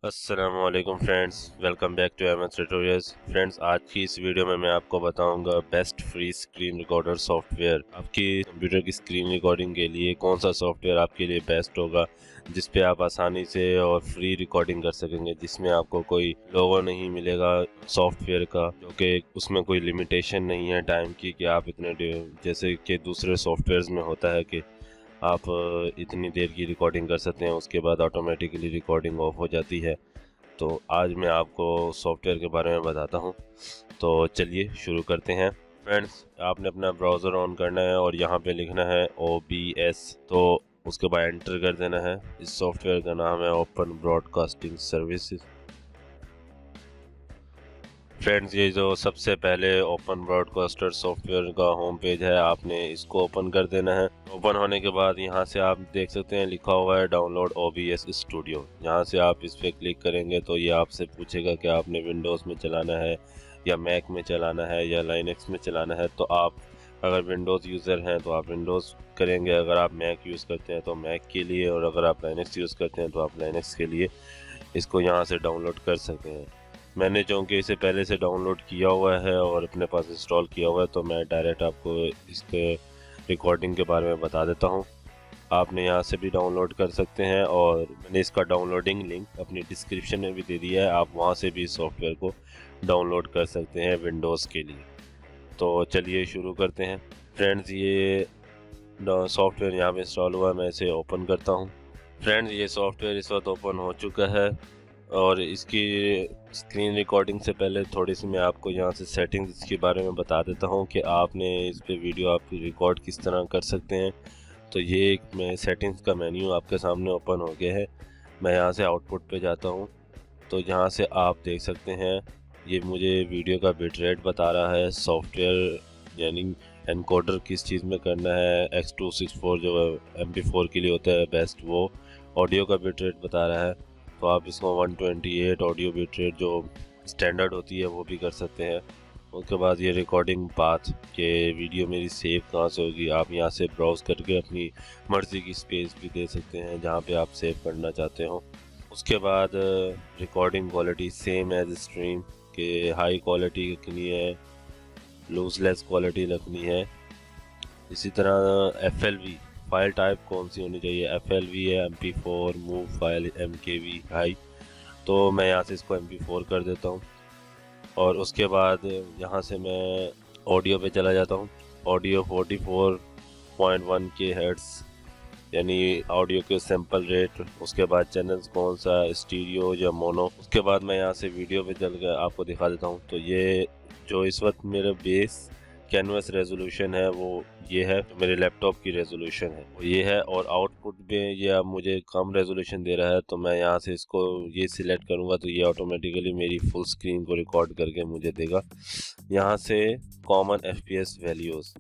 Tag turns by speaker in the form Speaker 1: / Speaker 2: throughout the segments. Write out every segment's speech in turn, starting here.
Speaker 1: अस्सलामुअलैकुम friends, welcome back to Ahmad tutorials. Friends, आज की इस वीडियो में मैं आपको बताऊंगा best free screen recorder software. आपकी कंप्यूटर की स्क्रीन रिकॉर्डिंग के लिए कौन सा सॉफ्टवेयर आपके लिए बेस्ट होगा, जिस पे आप आसानी से और फ्री रिकॉर्डिंग कर सकेंगे, जिसमें आपको कोई लोगो नहीं मिलेगा सॉफ्टवेयर का, जो कि उसमें कोई लिमिटेशन नहीं है टाइम की कि आप इतने जैसे कि दूसरे सॉफ्टवेयर्स में होता है कि आप इतनी देर की रिकॉर्डिंग कर सकते हैं, उसके बाद ऑटोमेटिकली रिकॉर्डिंग ऑफ हो जाती है। तो आज मैं आपको सॉफ्टवेयर के बारे में बताता हूँ। तो चलिए शुरू करते हैं। फ्रेंड्स, आपने अपना ब्राउज़र ऑन करना है और यहाँ पे लिखना है OBS। तो उसके बाद एंटर कर देना है। इस सॉफ्टवेयर का नाम है ओपन ब्रॉडकास्टिंग सर्विसेज। फ्रेंड्स, ये जो सबसे पहले ओपन ब्रॉडकास्टर सॉफ्टवेयर का होम पेज है, आपने इसको ओपन कर देना है। ओपन होने के बाद यहाँ से आप देख सकते हैं लिखा हुआ है डाउनलोड OBS स्टूडियो। यहाँ से आप इस पर क्लिक करेंगे तो ये आपसे पूछेगा कि आपने विंडोज़ में चलाना है या मैक में चलाना है या लाइनक्स में चलाना है। तो आप अगर विंडोज़ यूज़र हैं तो आप विंडोज़ करेंगे, अगर आप मैक यूज़ करते हैं तो मैक के लिए, और अगर आप लाइनक्स यूज़ करते हैं तो आप लाइनक्स के लिए इसको यहाँ से डाउनलोड कर सकते हैं। मैंने चूँकि इसे पहले से डाउनलोड किया हुआ है और अपने पास इंस्टॉल किया हुआ है, तो मैं डायरेक्ट आपको इसके रिकॉर्डिंग के बारे में बता देता हूँ। आपने यहाँ से भी डाउनलोड कर सकते हैं और मैंने इसका डाउनलोडिंग लिंक अपनी डिस्क्रिप्शन में भी दे दिया है, आप वहाँ से भी इस सॉफ्टवेयर को डाउनलोड कर सकते हैं विंडोज़ के लिए। तो चलिए शुरू करते हैं। फ्रेंड्स, ये सॉफ्टवेयर यहाँ पे इंस्टॉल हुआ है, मैं इसे ओपन करता हूँ। फ्रेंड्स, ये सॉफ्टवेयर इस वक्त ओपन हो चुका है और इसकी स्क्रीन रिकॉर्डिंग से पहले थोड़ी सी मैं आपको यहाँ से सेटिंग्स के बारे में बता देता हूँ कि आपने इस पे वीडियो आप रिकॉर्ड किस तरह कर सकते हैं। तो ये एक मैं सेटिंग्स का मेन्यू आपके सामने ओपन हो गया है। मैं यहाँ से आउटपुट पे जाता हूँ तो यहाँ से आप देख सकते हैं ये मुझे वीडियो का बिट रेट बता रहा है। सॉफ्टवेयर यानी एनकोडर किस चीज़ में करना है, X264 जो MP4 के लिए होता है बेस्ट, वो ऑडियो का बिट रेट बता रहा है। तो आप इसको 128 ऑडियो बिट रेट जो स्टैंडर्ड होती है वो भी कर सकते हैं। उसके बाद ये रिकॉर्डिंग पाथ के वीडियो मेरी सेव कहाँ से होगी, आप यहाँ से ब्राउज़ करके अपनी मर्ज़ी की स्पेस भी दे सकते हैं जहाँ पे आप सेव करना चाहते हो। उसके बाद recording quality same as stream के हाई क्वालिटी रखनी है, लूजलेस क्वालिटी रखनी है। इसी तरह FLV फाइल टाइप कौन सी होनी चाहिए, FLV है, MP4, move file, MKV high. तो मैं यहाँ से इसको MP4 कर देता हूँ और उसके बाद यहाँ से मैं ऑडियो पे चला जाता हूँ। ऑडियो 44.1 के हर्ट्ज़ यानी ऑडियो के सैंपल रेट। उसके बाद चैनल्स कौन सा, स्टीरियो या मोनो। उसके बाद मैं यहाँ से वीडियो पे चल कर आपको दिखा देता हूँ। तो ये जो इस वक्त मेरा बेस कैनवस रेजोल्यूशन है वो ये है, तो मेरे लैपटॉप की रेजोल्यूशन है वो ये है, और आउटपुट में ये अब मुझे कम रेजोल्यूशन दे रहा है। तो मैं यहाँ से इसको ये सिलेक्ट करूँगा तो ये ऑटोमेटिकली मेरी फुल स्क्रीन को रिकॉर्ड करके मुझे देगा। यहाँ से कॉमन FPS वैल्यूज़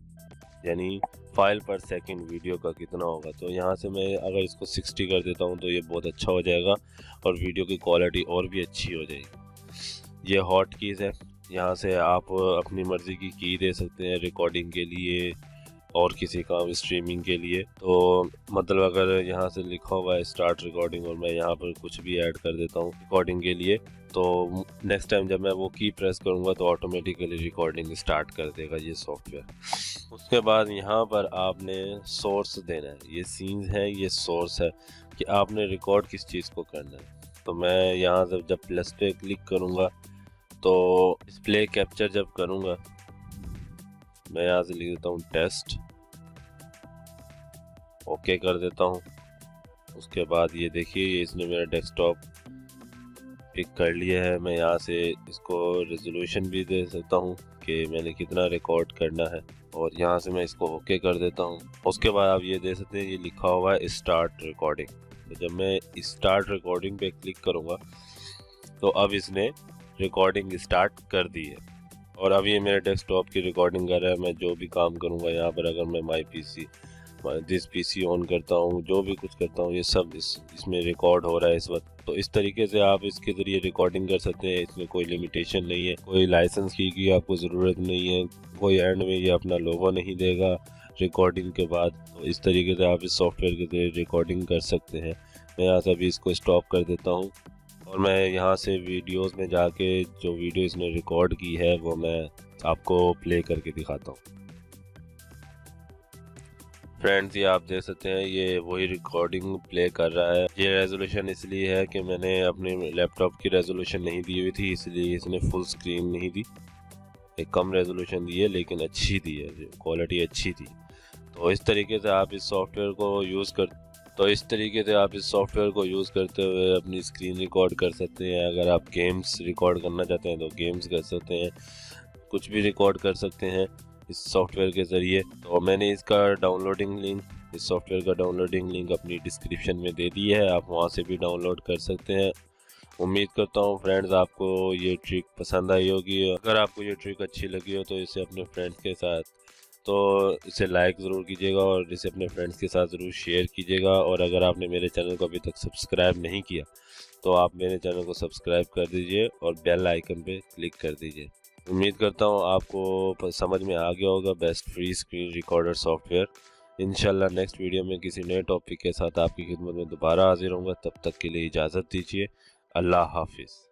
Speaker 1: यानी फाइल पर सेकंड वीडियो का कितना होगा, तो यहाँ से मैं अगर इसको 60 कर देता हूँ तो ये बहुत अच्छा हो जाएगा और वीडियो की क्वालिटी और भी अच्छी हो जाएगी। ये हॉट कीज़ है, यहाँ से आप अपनी मर्ज़ी की की दे सकते हैं रिकॉर्डिंग के लिए और किसी काम स्ट्रीमिंग के लिए। तो मतलब अगर यहाँ से लिखा हुआ है स्टार्ट रिकॉर्डिंग और मैं यहाँ पर कुछ भी ऐड कर देता हूँ रिकॉर्डिंग के लिए, तो नेक्स्ट टाइम जब मैं वो की प्रेस करूँगा तो ऑटोमेटिकली रिकॉर्डिंग स्टार्ट कर देगा ये सॉफ्टवेयर। उसके बाद यहाँ पर आपने सोर्स देना है, ये सीन्स है, ये सोर्स है कि आपने रिकॉर्ड किस चीज़ को करना है। तो मैं यहाँ से जब प्लस पे क्लिक करूँगा तो डिस्प्ले कैप्चर जब करूँगा मैं यहाँ से लिख देता हूँ टेस्ट, ओके कर देता हूँ। उसके बाद ये देखिए ये इसने मेरा डेस्कटॉप पिक कर लिया है। मैं यहाँ से इसको रेजोल्यूशन भी दे सकता हूँ कि मैंने कितना रिकॉर्ड करना है, और यहाँ से मैं इसको ओके कर देता हूँ। उसके बाद आप ये दे सकते हैं ये लिखा हुआ है स्टार्ट रिकॉर्डिंग। तो जब मैं स्टार्ट रिकॉर्डिंग पे क्लिक करूँगा तो अब इसने रिकॉर्डिंग स्टार्ट कर दी है और अब ये मेरे डेस्कटॉप की रिकॉर्डिंग कर रहा है। मैं जो भी काम करूँगा यहाँ पर, अगर मैं दिस PC ऑन करता हूँ, जो भी कुछ करता हूँ, ये सब इसमें रिकॉर्ड हो रहा है इस वक्त। तो इस तरीके से आप इसके ज़रिए रिकॉर्डिंग कर सकते हैं। इसमें कोई लिमिटेशन नहीं है, कोई लाइसेंस की आपको ज़रूरत नहीं है, कोई एंड में ये अपना लोगो नहीं देगा रिकॉर्डिंग के बाद। तो इस तरीके से आप इस सॉफ्टवेयर के ज़रिए रिकॉर्डिंग कर सकते हैं। मैं यहाँ से अभी इसको स्टॉप कर देता हूँ और मैं यहाँ से वीडियोस में जाके जो वीडियो इसने रिकॉर्ड की है वो मैं आपको प्ले करके दिखाता हूँ। फ्रेंड्स, ये आप देख सकते हैं, ये वही रिकॉर्डिंग प्ले कर रहा है। ये रेजोल्यूशन इसलिए है कि मैंने अपने लैपटॉप की रेजोल्यूशन नहीं दी हुई थी, इसलिए इसने फुल स्क्रीन नहीं दी, एक कम रेजोल्यूशन दी है, लेकिन अच्छी दी है, क्वालिटी अच्छी थी। तो इस तरीके से आप इस सॉफ्टवेयर को यूज़ करते हुए अपनी स्क्रीन रिकॉर्ड कर सकते हैं। अगर आप गेम्स रिकॉर्ड करना चाहते हैं तो गेम्स कर सकते हैं, कुछ भी रिकॉर्ड कर सकते हैं इस सॉफ्टवेयर के ज़रिए। तो मैंने इस सॉफ्टवेयर का डाउनलोडिंग लिंक अपनी डिस्क्रिप्शन में दे दी है, आप वहां से भी डाउनलोड कर सकते हैं। उम्मीद करता हूँ फ्रेंड्स आपको ये ट्रिक पसंद आई होगी। अगर आपको ये ट्रिक अच्छी लगी हो तो इसे अपने फ्रेंड्स के साथ इसे लाइक ज़रूर कीजिएगा और इसे अपने फ्रेंड्स के साथ ज़रूर शेयर कीजिएगा। और अगर आपने मेरे चैनल को अभी तक सब्सक्राइब नहीं किया तो आप मेरे चैनल को सब्सक्राइब कर दीजिए और बेल आइकन पे क्लिक कर दीजिए। उम्मीद करता हूँ आपको समझ में आ गया होगा best free screen recorder software. इंशाल्लाह नेक्स्ट वीडियो में किसी नए टॉपिक के साथ आपकी खिदमत में दोबारा हाजिर होऊंगा। तब तक के लिए इजाज़त दीजिए। अल्लाह हाफिज़।